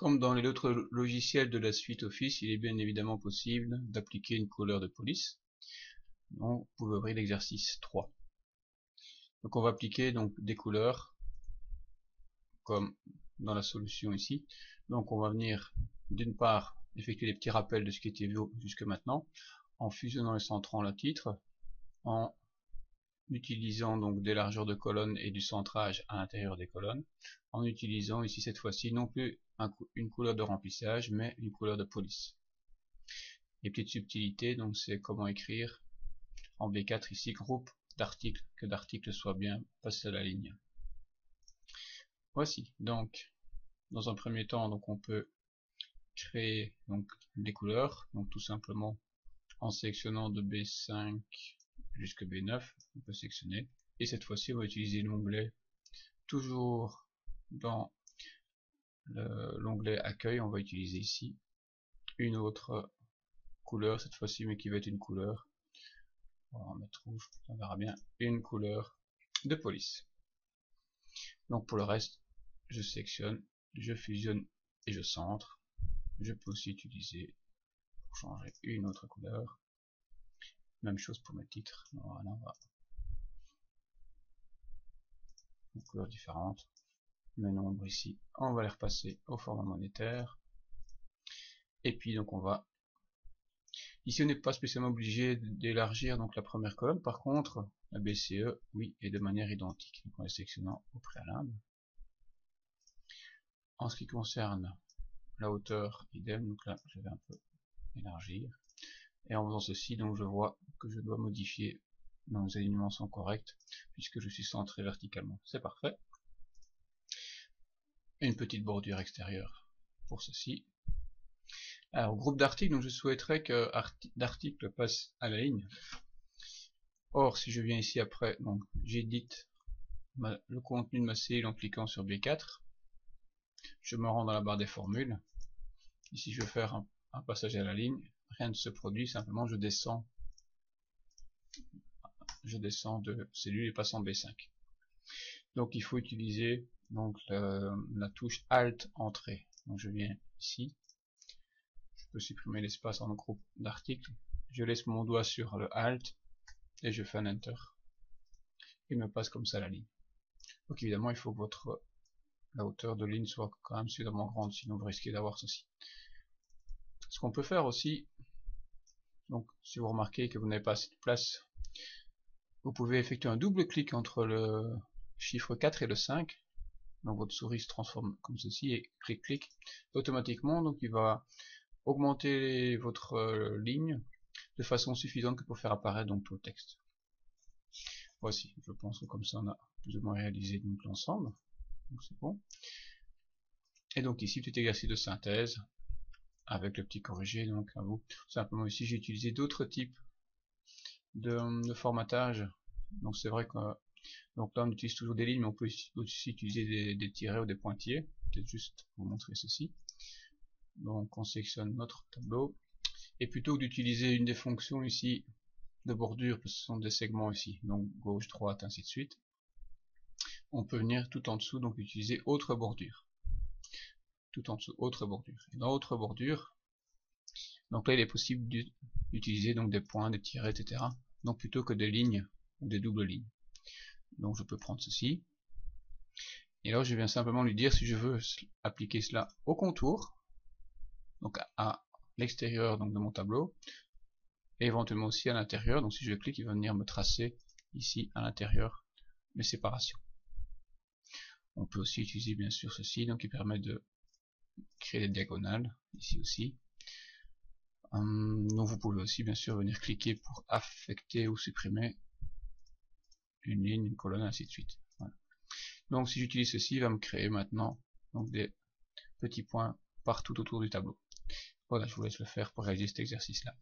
Comme dans les autres logiciels de la suite Office, il est bien évidemment possible d'appliquer une couleur de police. Donc, vous pouvez ouvrir l'exercice 3. Donc on va appliquer donc des couleurs comme dans la solution ici. Donc on va venir d'une part effectuer des petits rappels de ce qui était vu jusque maintenant en fusionnant et centrant le titre, en utilisant donc des largeurs de colonnes et du centrage à l'intérieur des colonnes, en utilisant ici cette fois-ci non plus une couleur de remplissage mais une couleur de police. Les petites subtilités, donc c'est comment écrire en B4 ici groupe d'articles, que d'articles soit bien passé à la ligne. Voici donc dans un premier temps donc on peut créer donc des couleurs, donc tout simplement en sélectionnant de B5 jusqu'à B9 on peut sélectionner, et cette fois-ci on va utiliser l'onglet, toujours dans l'onglet accueil, on va utiliser ici une autre couleur cette fois-ci, mais qui va être une couleur, on va en mettre rouge, on verra bien, une couleur de police. Donc pour le reste je sélectionne, je fusionne et je centre. Je peux aussi utiliser pour changer une autre couleur. Même chose pour mes titres. Voilà, on va une couleur différente. Mes nombres ici, on va les repasser au format monétaire. Et puis donc on va ici on n'est pas spécialement obligé d'élargir donc la première colonne. Par contre la BCE oui est de manière identique. Donc on est sélectionnant au préalable. En ce qui concerne la hauteur, idem, donc là je vais un peu élargir. Et en faisant ceci, donc je vois que je dois modifier, donc les alignements sont corrects, puisque je suis centré verticalement. C'est parfait. Une petite bordure extérieure pour ceci. Alors, groupe d'articles, donc je souhaiterais que l'article passe à la ligne. Or, si je viens ici après, donc j'édite le contenu de ma cellule en cliquant sur B4. Je me rends dans la barre des formules. Ici, je vais faire un passage à la ligne. Rien ne se produit, simplement je descends de cellule et passe en B5. Donc il faut utiliser donc la touche Alt Entrée. Donc je viens ici, je peux supprimer l'espace en groupe d'articles, je laisse mon doigt sur le Alt et je fais un Enter. Il me passe comme ça la ligne. Donc évidemment il faut que la hauteur de ligne soit quand même suffisamment grande, sinon vous risquez d'avoir ceci. Ce qu'on peut faire aussi, donc si vous remarquez que vous n'avez pas assez de place, vous pouvez effectuer un double clic entre le chiffre 4 et le 5. Donc votre souris se transforme comme ceci et clic automatiquement, donc il va augmenter votre ligne de façon suffisante que pour faire apparaître donc tout le texte. Voici, je pense que comme ça on a plus ou moins réalisé donc l'ensemble, donc c'est bon. Et donc ici petit exercice de synthèse avec le petit corrigé, donc à vous. Simplement ici j'ai utilisé d'autres types de formatage, donc c'est vrai que donc là on utilise toujours des lignes, mais on peut aussi utiliser des tirets ou des pointillés. Peut-être juste pour vous montrer ceci. Donc on sélectionne notre tableau, et plutôt que d'utiliser une des fonctions ici de bordure, parce que ce sont des segments ici, donc gauche, droite, ainsi de suite, on peut venir tout en dessous, donc utiliser autre bordure. Tout en dessous, autre bordure. Et dans autre bordure, donc là il est possible d'utiliser donc des points, des tirets, etc. Donc plutôt que des lignes ou des doubles lignes. Donc je peux prendre ceci. Et là je viens simplement lui dire si je veux appliquer cela au contour, donc à l'extérieur de mon tableau, et éventuellement aussi à l'intérieur. Donc si je clique, il va venir me tracer ici à l'intérieur mes séparations. On peut aussi utiliser bien sûr ceci, donc qui permet de créer des diagonales, ici aussi. Donc vous pouvez aussi bien sûr venir cliquer pour affecter ou supprimer une ligne, une colonne, ainsi de suite. Voilà. Donc si j'utilise ceci, il va me créer maintenant donc des petits points partout autour du tableau. Voilà, je vous laisse le faire pour réaliser cet exercice là.